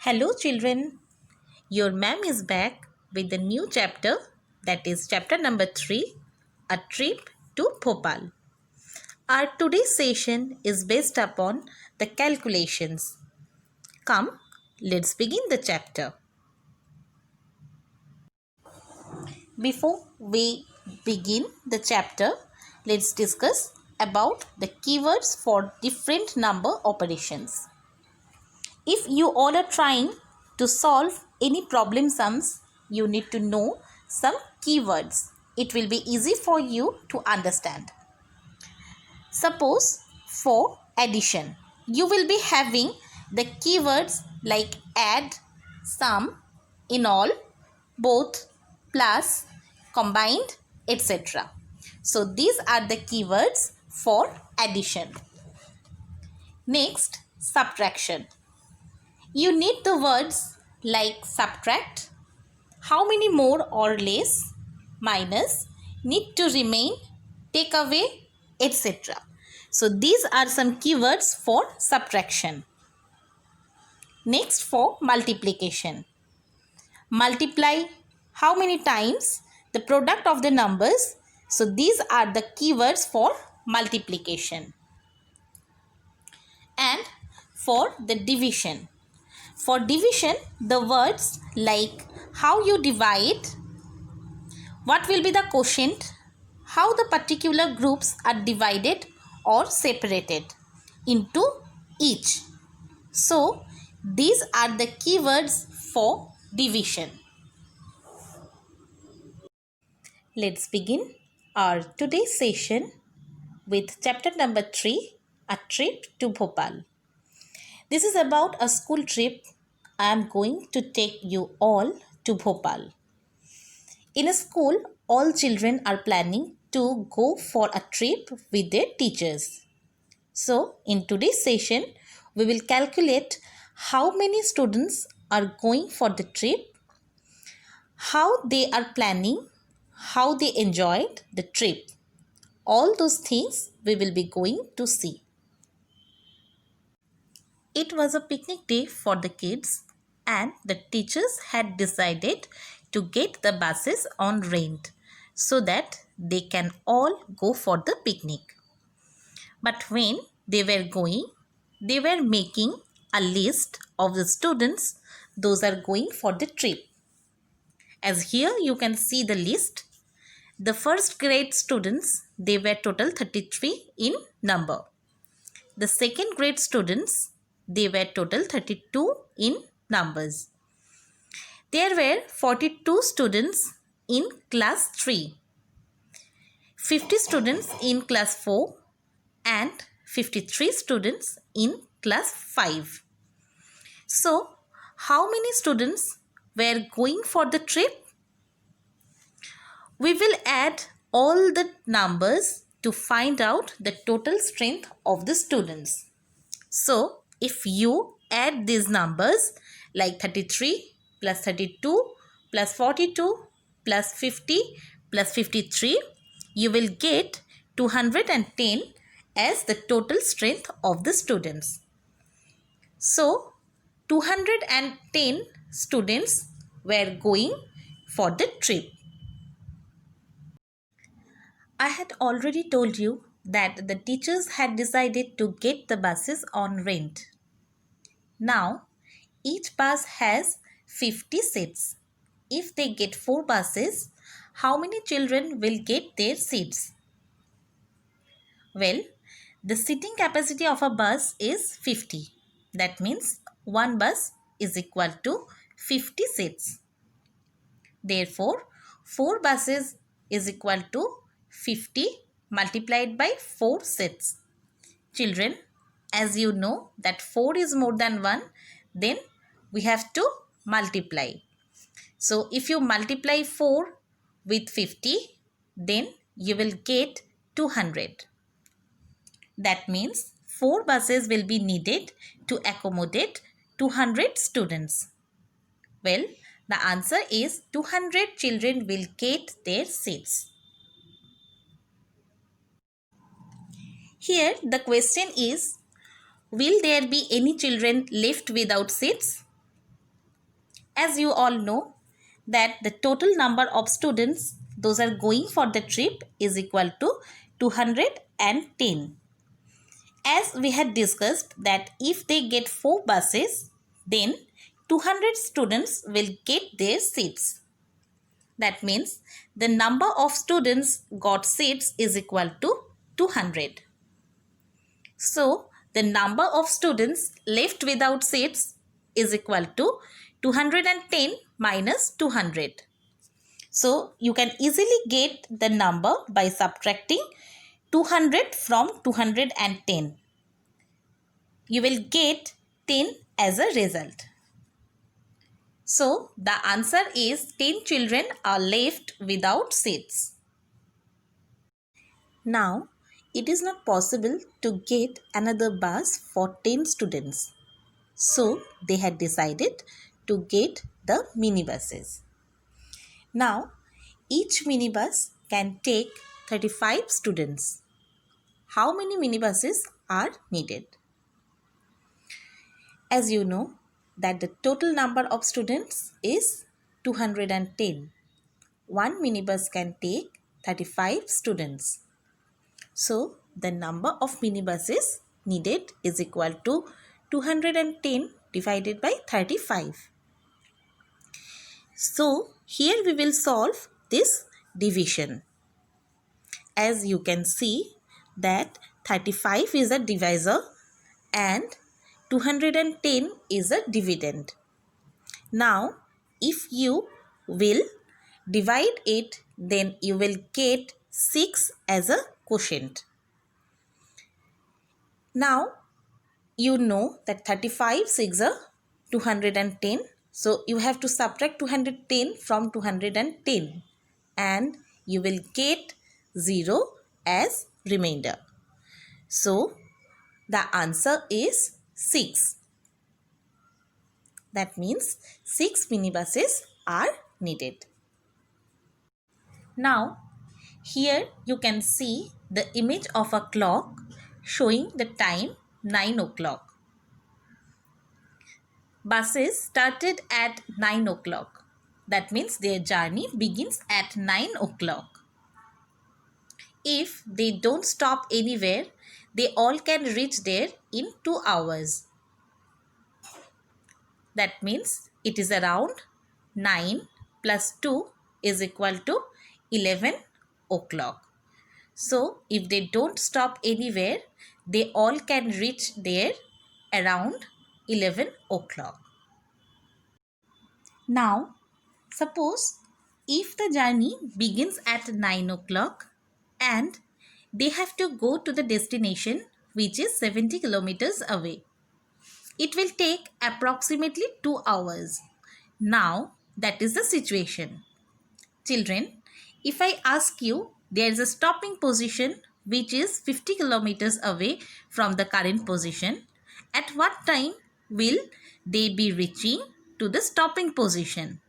Hello children, your ma'am is back with the new chapter, that is chapter number 3, A Trip to Bhopal. Our today's session is based upon the calculations. Come, let's begin the chapter. Before we begin the chapter, let's discuss about the keywords for different number operations. If you all are trying to solve any problem sums, you need to know some keywords. It will be easy for you to understand. Suppose for addition, you will be having the keywords like add, sum, in all, both, plus, combined, etc. So these are the keywords for addition. Next, subtraction. You need the words like subtract, how many more or less, minus, need to remain, take away, etc. So these are some keywords for subtraction. Next, for multiplication. Multiply how many times the product of the numbers. So these are the keywords for multiplication. And for the division. For division, the words like how you divide, what will be the quotient, how the particular groups are divided or separated into each. So, these are the keywords for division. Let's begin our today's session with chapter number 3, A Trip to Bhopal. This is about a school trip. I am going to take you all to Bhopal. In a school, all children are planning to go for a trip with their teachers. So, in today's session, we will calculate how many students are going for the trip, how they are planning, how they enjoyed the trip. All those things we will be going to see. It was a picnic day for the kids and the teachers had decided to get the buses on rent so that they can all go for the picnic. But when they were going, they were making a list of the students those are going for the trip. As here you can see the list. The first grade students, they were total 33 in number. The second grade students, they were total 32 in numbers. There were 42 students in class 3, 50 students in class 4 and 53 students in class 5. So, how many students were going for the trip? We will add all the numbers to find out the total strength of the students. So, if you add these numbers like 33 plus 32 plus 42 plus 50 plus 53, you will get 210 as the total strength of the students. So, 210 students were going for the trip. I had already told you that the teachers had decided to get the buses on rent. Now, each bus has 50 seats. If they get 4 buses, how many children will get their seats? Well, the seating capacity of a bus is 50. That means one bus is equal to 50 seats. Therefore, 4 buses is equal to 50 multiplied by 4 seats. Children, as you know that 4 is more than 1, then we have to multiply. So, if you multiply 4 with 50, then you will get 200. That means 4 buses will be needed to accommodate 200 students. Well, the answer is 200 children will get their seats. Here the question is, will there be any children left without seats? As you all know that the total number of students those are going for the trip is equal to 210. As we had discussed that if they get 4 buses, then 200 students will get their seats. That means the number of students got seats is equal to 200. So the number of students left without seats is equal to 210 minus 200. So you can easily get the number by subtracting 200 from 210. You will get 10 as a result. So the answer is 10 children are left without seats. Now it is not possible to get another bus for 10 students. So they had decided to get the minibuses. Now each minibus can take 35 students. How many minibuses are needed? As you know that the total number of students is 210. One minibus can take 35 students. So the number of minibuses needed is equal to 210 divided by 35. So here we will solve this division. As you can see that 35 is a divisor and 210 is a dividend. Now if you will divide it, then you will get 6 as a quotient. Now you know that 35 6 are 210. So you have to subtract 210 from 210 and you will get 0 as remainder. So the answer is 6. That means 6 minibuses are needed. Now here you can see the image of a clock showing the time 9 o'clock. Buses started at 9 o'clock. That means their journey begins at 9 o'clock. If they don't stop anywhere, they all can reach there in 2 hours. That means it is around 9 plus 2 is equal to 11 o'clock. So if they don't stop anywhere, they all can reach there around 11 o'clock. Now, suppose if the journey begins at 9 o'clock and they have to go to the destination which is 70 kilometers away. It will take approximately 2 hours. Now, that is the situation. Children, if I ask you, there is a stopping position which is 50 kilometers away from the current position. At what time will they be reaching to the stopping position?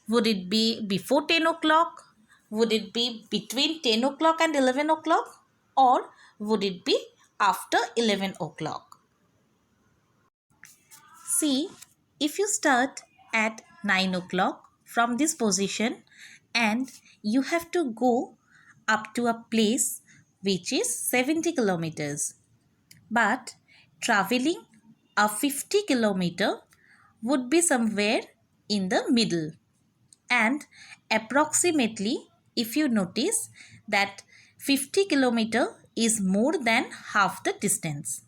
Would it be before 10 o'clock? Would it be between 10 o'clock and 11 o'clock? Or would it be after 11 o'clock? See, if you start at 9 o'clock from this position and you have to go up to a place which is 70 kilometers. But traveling a 50 kilometer would be somewhere in the middle. And approximately, if you notice that 50 kilometer is more than half the distance.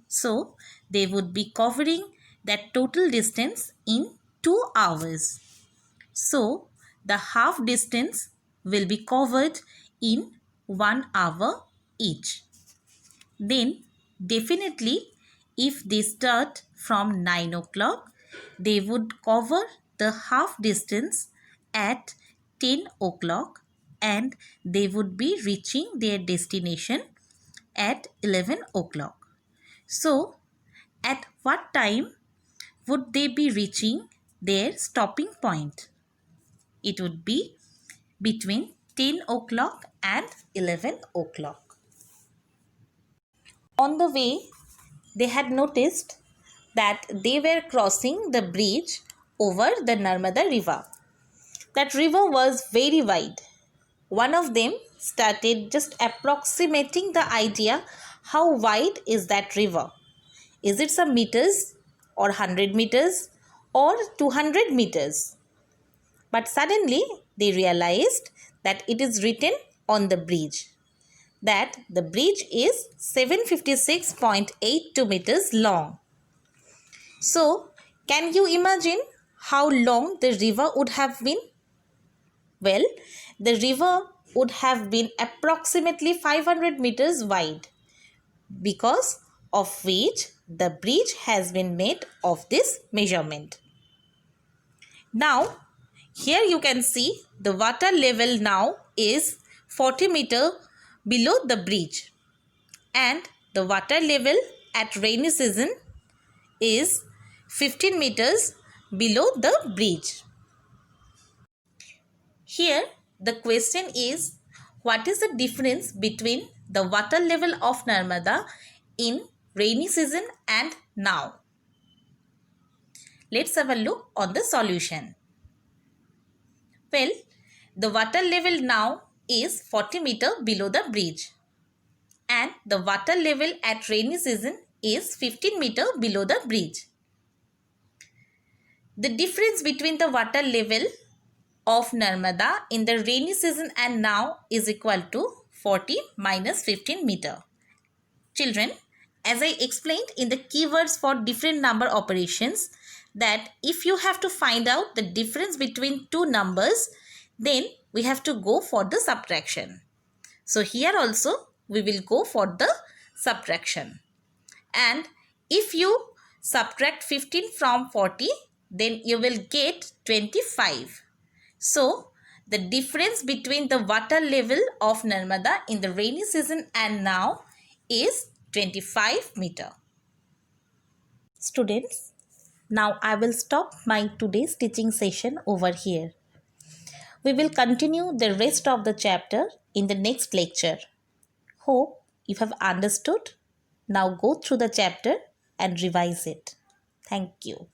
So they would be covering that total distance in 2 hours. So the half distance will be covered in 1 hour each. Then definitely if they start from 9 o'clock, they would cover the half distance at 10 o'clock and they would be reaching their destination at 11 o'clock. So at what time would they be reaching their stopping point? It would be between 10 o'clock and 11 o'clock. On the way, they had noticed that they were crossing the bridge over the Narmada river. That river was very wide. One of them started just approximating the idea how wide is that river. Is it some meters or 100 meters or 200 meters? But suddenly they realized that it is written on the bridge that the bridge is 756.82 meters long. So, can you imagine how long the river would have been? Well, the river would have been approximately 500 meters wide, because of which the bridge has been made of this measurement. Now, here you can see the water level now is 40 meter below the bridge, and the water level at rainy season is 15 meters below the bridge. Here the question is, what is the difference between the water level of Narmada in rainy season and now? Let's have a look on the solution. Well, the water level now is 40 meter below the bridge, and the water level at rainy season is 15 meter below the bridge. The difference between the water level of Narmada in the rainy season and now is equal to 40 minus 15 meter. Children, as I explained in the keywords for different number operations, that if you have to find out the difference between two numbers, then we have to go for the subtraction. So here also we will go for the subtraction. And if you subtract 15 from 40, then you will get 25. So the difference between the water level of Narmada in the rainy season and now is 25 meter. Students, now I will stop my today's teaching session over here. We will continue the rest of the chapter in the next lecture. Hope you have understood. Now go through the chapter and revise it. Thank you.